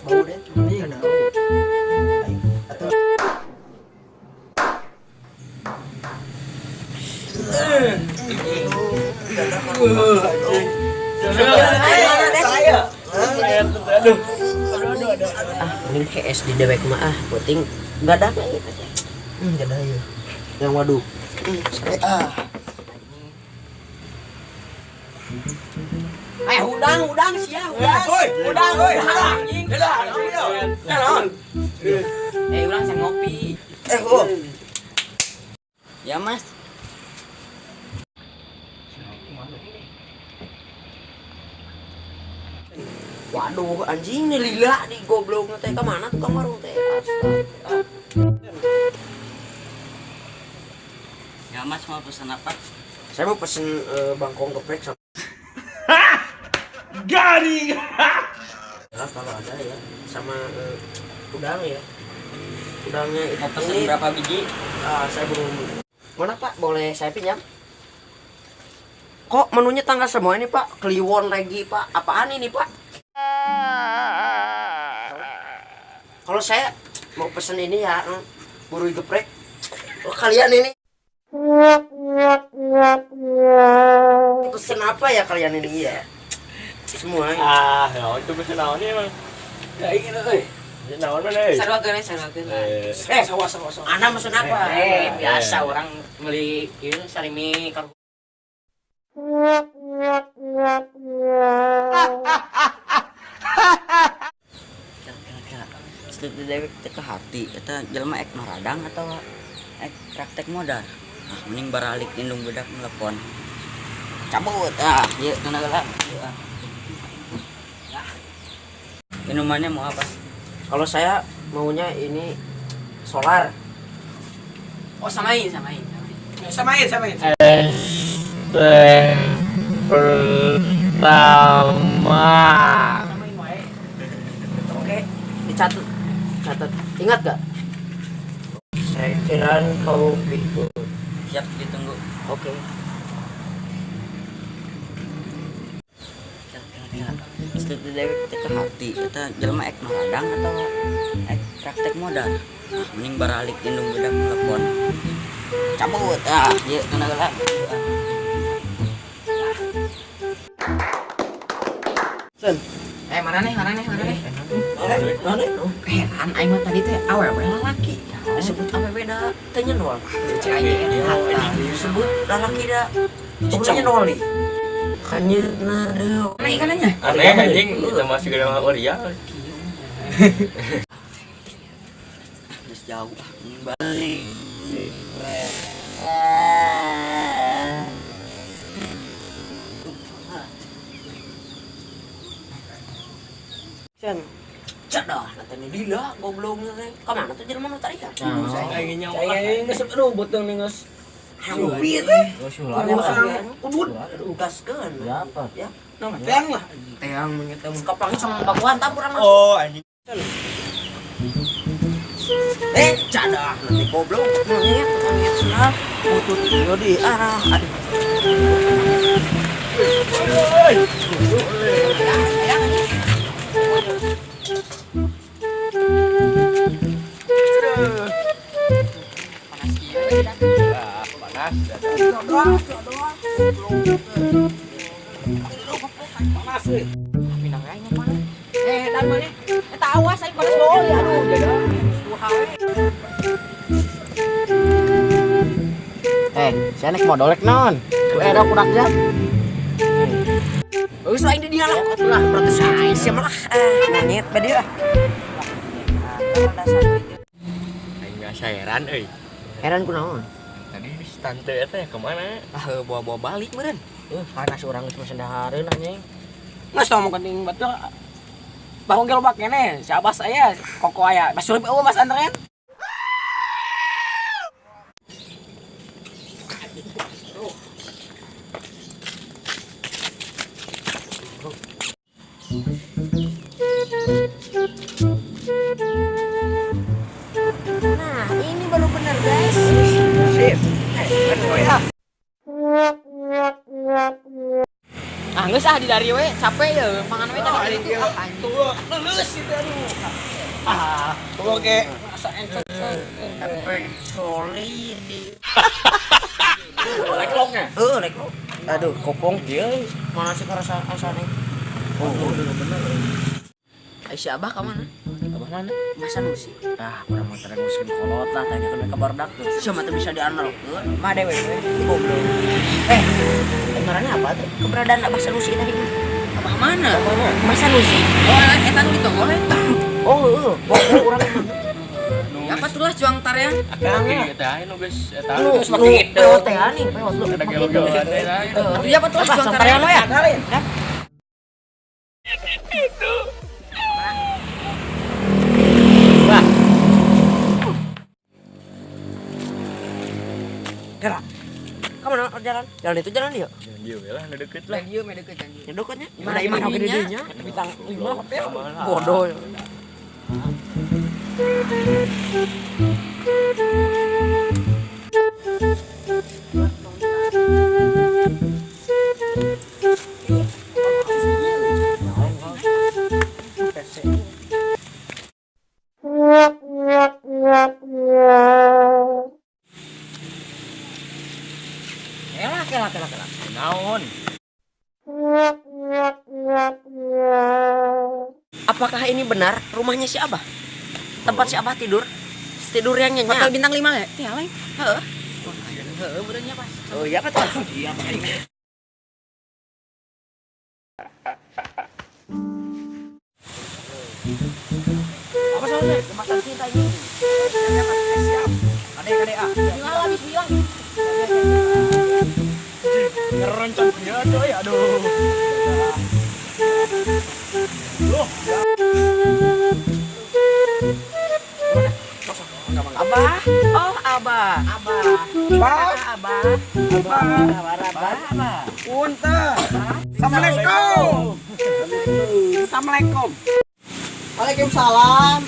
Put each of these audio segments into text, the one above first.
bau deh ini ada bau. Mending kayak es di dewek mah penting nggak ada kayak gitu. Nggak ada ya. Yang waduh. Udang sih ya, udang. Anjing. Ulang saya ngopi. Ya mas. Waduh, anjing nih lila di goblok teh ke mana tukang warung teh? Astaga. Ya mas mau pesan apa? Saya mau pesen bangkong geprek sama Garing. ya, kalau ada ya sama udang ya. Udangnya itu Mau pesen berapa biji? saya belum. Mana Pak? Boleh saya pinjam? Kok menunya tanggal semua ini Pak? Kliwon lagi Pak. Apaan ini Pak? Kalau saya mau pesen ini ya, burui geprek. Oh, kalian ini pesen apa ya kalian ini ya? Semua ya. Itu bisa naon emang. Ya ingin euy. Naon mana euy? Sarwakeun. Sawa. Anda pesen apa? Biasa orang beli ieu sarimi karo. Sudah dewek teh ke hati eta jelema ek maradang atau ek praktek modal. Mending baralik indung budak telepon. Cabut ieu tanda gelang. Minumannya mau apa? Kalau saya maunya ini solar. Oh samain. Pertama. Oke, dicatat. Ingat gak? Saya kira kopi. Siap ditunggu. Oke. Sudah dewek teh ke hati eta jelema ek maradang atau ek praktek modal. Mending baralik indung budak telepon. Cabut ieu tanda gelang. Sen. Mana nih? Mana? Heran aing mah tadi teh awewe lalaki. Disebut apa beda? Tanya nol. Disebut lalaki dah. Tanya nol nih. Kanyerna deh. Mana ikanannya? Aneh anjing, kita masih gede sama Korea. Terus jauh balik. Sen. Cadah, nanti lila gobloknya teh. Ka mana tuh jelema nu tadi ya? Saya ingin nyawa. Saya geus rubut teh geus. Hampir teh. Ubud. Ugaskeun. Ya apa? Ya. Teang lah. Teang menyeteu kapang sama bakuan taburan masuk. Oh anjing. Cadah nanti goblok. Monyet sunat. Butut ieu di aduh. Panas. Pindah aing mana? Dan mana? Eta awas aing panas bae aduh jaga. Saya naik modal non. Ku era kudak jam. Geus lain di dialog lah protes aing sia malah monyet bade ah. Aing biasa heran euy. Heran kunaon? Tadi tante eta kemana? Bawa balik meureun. Panas urang geus mesen dahareun anjing. Nggak tahu penting betul. Bahwa gelo bakene, si abas saya koko aya. Mas Surip Mas Andren. Nah, ini baru benar, guys. Ah, geus bisa di dari we capek ya mangan we tadi itu Tuh, lulus itu aduh. Oke. Rasa encok. Efek solid. Lekloknya. Leklok. Aduh, kopong dia. Mana sih rasa asane? Oh, bener. Si Abah ka mana? Abah mana? Masa nusi. Kurang mau terang musim kolot lah tanya ke kabardak tuh. Siapa tuh bisa diandalkeun? mah dewe Goblok. Dengarannya apa tuh? keberadaan Abah Sanusi tadi Abah mana? Mas Sanusi eta nu ditongol eta Oh, urang apa tulah juang tarian Akangnya teh anu geus eta. lu semakin pewot teh ani, pewot lu. Ada gelo-gelo teh lah. iya apa tulah juang tarian we Gerak. Kamu jalan? Jalan itu jalan dia. Dia lah deket lah. dieu me deukeut janji Ya dekatnya. Gimana Gimana ini gede ininya? dinya? bintang 5 hotel Bodoh. Kelak. Naon? Apakah ini benar rumahnya si Abah? Tempat si Abah tidur? Tidur yang hotel nyenyak. bintang 5 ya teh lain Heeh. benernya pas Oh iya apa tuh? Iya, Apa soalnya? Jembatan cinta ini. Siap. Ade ah. bilang habis bilang ngerencang dia coy, aduh. Abah. Oh, Abah. Abah. Punten. Assalamualaikum. Assalamualaikum. Waalaikumsalam.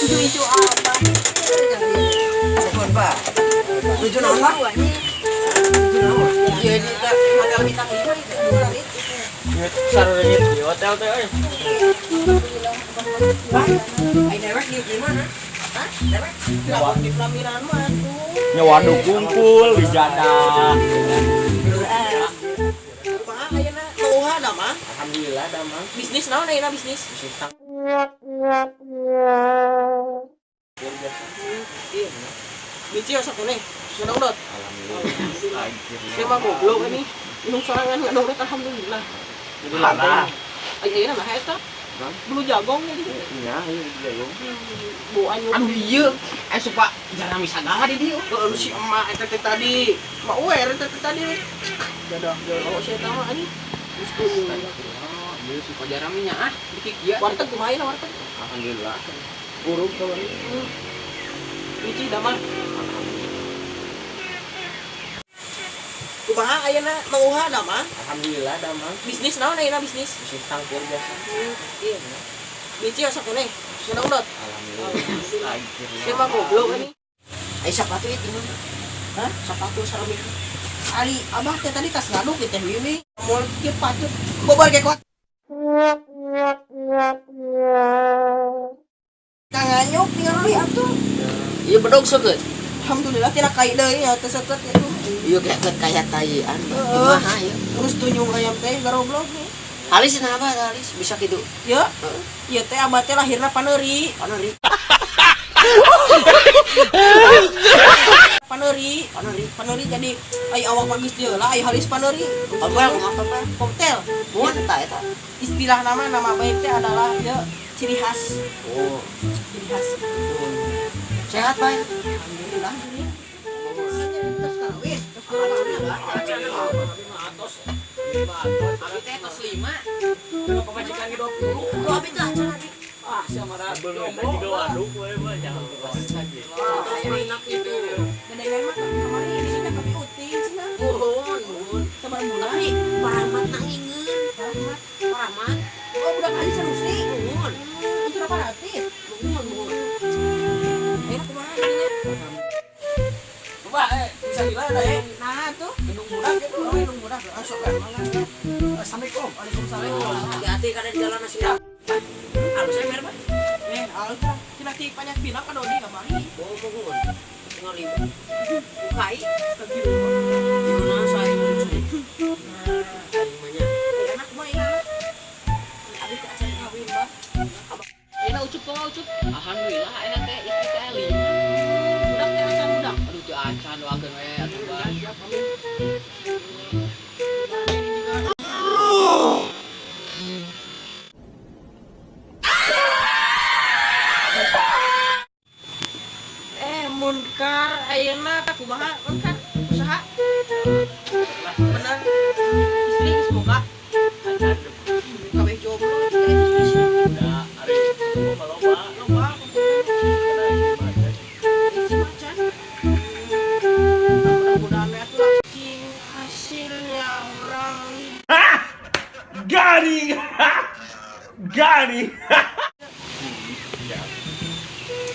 Lucu apa? Sekon, Pak. Tujuh nomor. Iya, di hotel bintang 5 itu. Sarurnya di hotel teh euy. Ai dewek di mana? Hah? Dewek? Di pelamiran mah tuh. Nyawa kumpul wijadah. Kumaha ayeuna? Teuha da mah. Alhamdulillah dah mah. Bisnis naon ayeuna bisnis? Biji asa keneh. Ngadongdot. Alhamdulillah. Siapa goblok ini? Minum sorangan ngadongdot alhamdulillah. Jadi lah. Ayeuna mah eta. Bulu jagong nya di. Iya, iya. Bu anyu. Aduh iya, suka jarang misagala di dieu. Lu si emak eta teh tadi. Mak uwer eta teh tadi. Dadah, kalau saya tahu ani. Itu Dia suka jarang minyak dikik ya. warteg kumaha na warteg? Alhamdulillah. Buruk kalau Biji da mah. Kumaha ayeuna mauha da mah? Alhamdulillah dah mah. Bisnis naon ayeuna bisnis? Bisnis tangkir biasa. Iya. Biji asa keneh. Ngadongdot. Alhamdulillah. Siapa goblok ini? Ai sepatu itu mah. Hah? Sepatu sarami. Ali Abah teh tadi tas ngaduk teh Wiwi. Moal kieu pacut. Bobor ge kuat. Kang Anyuk ningali atuh. Iya bedog seukeut. Alhamdulillah tina kai deui ya teh seukeut itu. Iya kayak kayak taian. Kumaha ya? Terus tunyung ayam teh garoblok nih. Halis na apa halis bisa kitu. Ya. Ieu teh Abah teh lahirna paneuri. Paneuri jadi ai awak magis dia lah ai halis paneuri. Apa koktail. Muat eta. Istilah nama baik teh adalah ya ciri khas. Oh, ciri khas. Sehat bae. Alhamdulillah. Terus kawin. Abi teh tos 5. Kalau pemajikan ge 20. Tuh abi teh acara di. Ah, siapa dah belum juga waduk we mah jangan enak itu. Gedengan mah kemarin ini kita kami uting cenah. Nuhun. Sabar mulai paramat nangingeun. Paramat. Oh, budak kali Sanusi. Nuhun. Itu apa ratit? Nuhun. Enak kumaha jadinya? tuh. Gedung budak gitu. Gedung budak. Langsung kan. Assalamualaikum. Waalaikumsalam. Hati-hati kada di jalan nasi. Harusnya mer, Pak. Alus nanti banyak bilang kan Dodi enggak mari. Oh, mohon. Tinggal ribu. Bukai ke gitu. Gimana saya ini? Namanya. Enak mah ya. Abi ke acara kawin, Mbak. Enak ucup kok ucup. Alhamdulillah enak teh istri teh 5. Budak teh acan budak. Aduh teu acan doakeun we atuh, Mbak. Siap, amin. Munkar ayeuna kumaha munkar usaha bener istri semoga kabeh jomblo Nah, hari lomba mudah-mudahan itu hasilnya orang garing. Garing.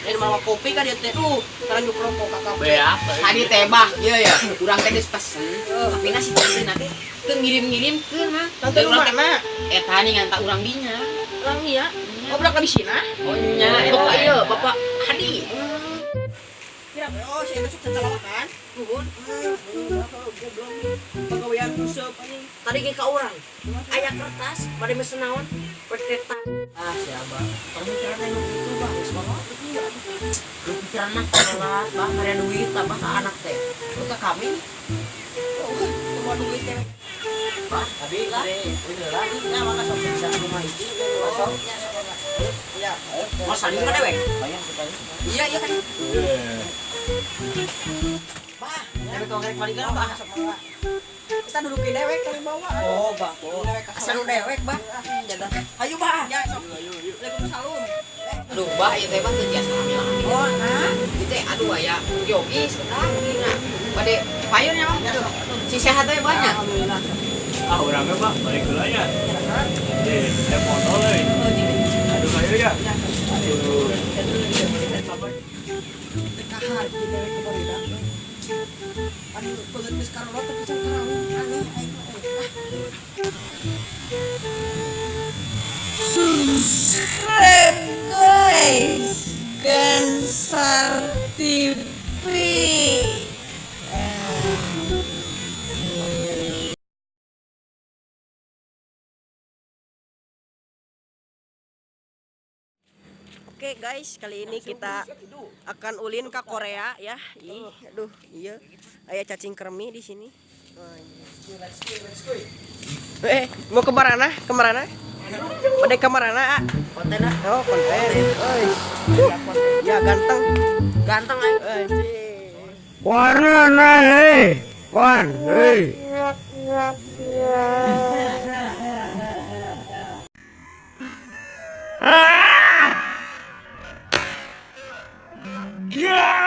ini malah kopi kan dia teh sekarang nyuk rokok kakak Beap. tadi teh bah iya ya kurang teh pesen tapi nasi teh nanti teu ngirim-ngirim ke mah teu urang teh eta nih nganta urang dinya urang iya ngobrol ka bisina oh nya bapak ieu bapak Hadi kira oh saya besok secelawatan nuhun pagawean kuseup anjing tadi ge ka urang aya kertas bade mesen naon percetak siapa pemikiran anu itu bang geus banget pikiran mah telat bang ada duit tambah ke anak teh lu ke kami semua duit teh bang tadi ini lagi ya maka sok bisa rumah itu sok ya mas saling ka dewek banyak kita iya iya kan bah dewek kongrek palingan bah sok mah kita dudukin dewek kali bawa oh bah asal dewek bah jadah ayo bah ya sok Waalaikumsalam aduh bah ieu teh bah teu tiasa hamil oh nah ieu teh aduh aya yogi sebentar gina bade payunnya mah si sehat teh banyak alhamdulillah Ah, orangnya Pak, balik dulu aja. Saya foto lagi. Aduh, ayo ya. Aduh. Dekahar di dewek kebarida aduh peget geus karolot teh pisan karang aneh subscribe guys Gensar TV. Oke guys, kali ini kita akan ulin ke Korea ya. Aduh, iya. Aya cacing kremi di sini. Mau ke mana? Ke mana? Pada ke mana? Konten. Oh, konten. Ya ganteng. Ganteng anjing. Warna naik, wan, hei. Yeah!